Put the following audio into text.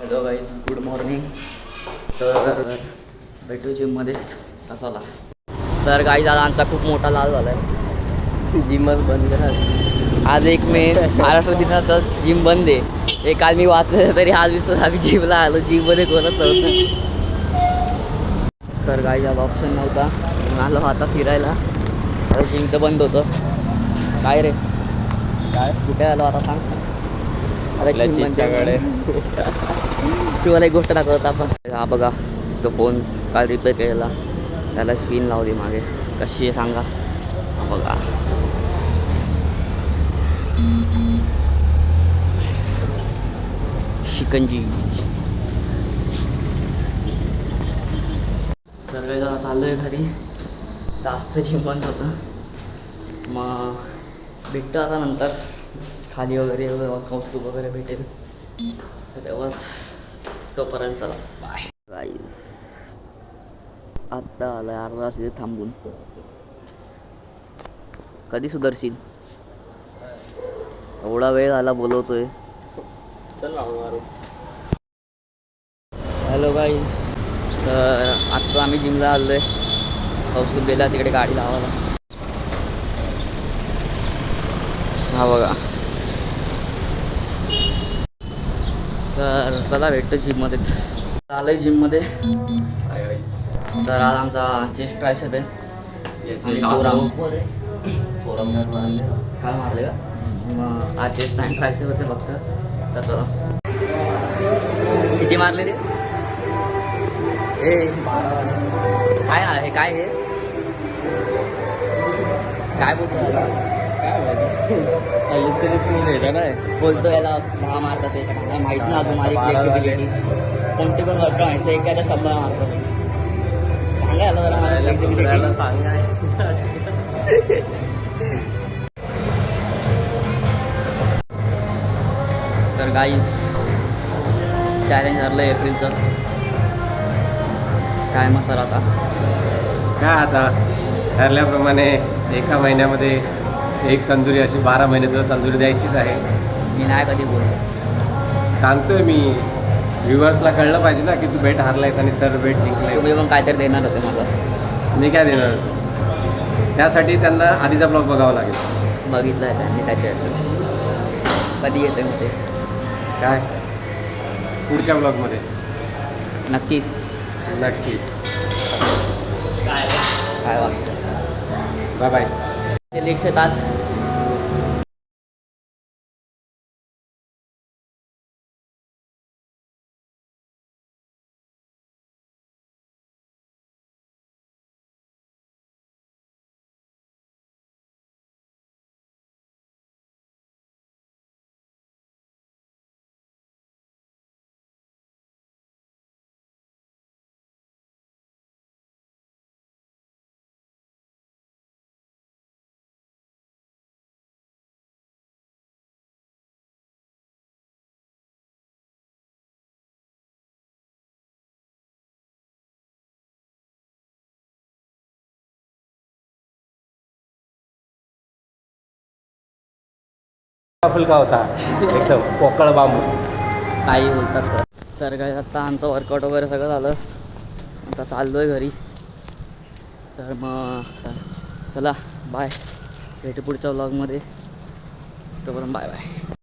Hello guys, good morning. तर भेटू जिममध्येच. चला. तर गाईज आज आमचा खूप मोठा लाल झाला आहे. जिमच बंद आहे आज. 1 मे महाराष्ट्र दिनाचा जिम बंद आहे. हे काल मी वाचलं तरी आज विसरून आम्ही जिमला आलो. जिममध्ये कोणच नव्हतं. तर गाईज आज ऑप्शन नव्हता. आलो आता फिरायला. तर जिम तर बंद होतं. काय रे, काय कुठे आलो आता सांग. तुमच्याकडे तुम्हाला एक गोष्ट दाखवत आपण. हा बघा, तो फोन काल रिपेअर केलेला, त्याला स्क्रीन लावली मागे. कशी आहे सांगा. हा बघा, शिकंजी. तर काही जरा चाललो आहे घरी. जास्त जिम बंद होतं. मग भेटतो आता नंतर खाली वगैरे कौस्तुभ वगैरे भेटेल तेव्हाच. तोपर्यंत चला बाय गाईस. आत्ता आलाय अर्धा तास इथे थांबून. कधी सुधरशील? एवढा वेळ झाला बोलवतोय. चल मारू. हॅलो गाईस. तर आत्ता आम्ही जिमला आलोय. कौस्तुभ गेला तिकडे गाडी लावायला. हा बघा. तर चला भेटतो जिममध्येच. आलं आहे जिममध्ये. तर आज आमचा चेस्ट ट्रायसेप आहे. फोरम काय मारले का. मग आज चेस्ट आणि ट्रायसेप होते फक्त. तर चला. किती मारले रे? ए काय आहे, काय हे काय बोलतो? बोलतो याला 10 मारतात. ते मला माहित ना तुम्हाला फ्लेक्सिबिलिटी कोणती पण वर्क माहिती एखाद्या शब्दाला मारतो. सांगा याला जरा मला फ्लेक्सिबिलिटी सांगा. तर गाईज चॅलेंज ठरलं एप्रिलचं. काय मग सर आता काय आता ठरल्याप्रमाणे एका महिन्यामध्ये एक तंदुरी, अशी 12 महिने तर तंदुरी द्यायचीच आहे. मी नाही कधी बोललो. सांगतोय मी, व्ह्युअर्सला कळलं पाहिजे ना की तू बेट हारलायस आणि सर बेट जिंकलाय. तुम्ही पण काहीतरी देणार होते मला. मी काय देणार? त्यासाठी त्यांना आधीचा ब्लॉग बघावा लागेल. बघितलं आहे त्यांनी त्याच्या याचं. कधी येते मग ते? काय पुढच्या ब्लॉगमध्ये नक्की नक्की. काय वाटतं? Bye bye. ते 100 तास फुलका होता एकदम पोकळ बांबू. काही बोलतात सर. तर काय आत्ता आमचं वर्कआउट वगैरे सगळं झालं. आता चाललो आहे घरी. तर मग चला बाय. भेटू पुढच्या व्लॉगमध्ये. तोपर्यंत बाय बाय.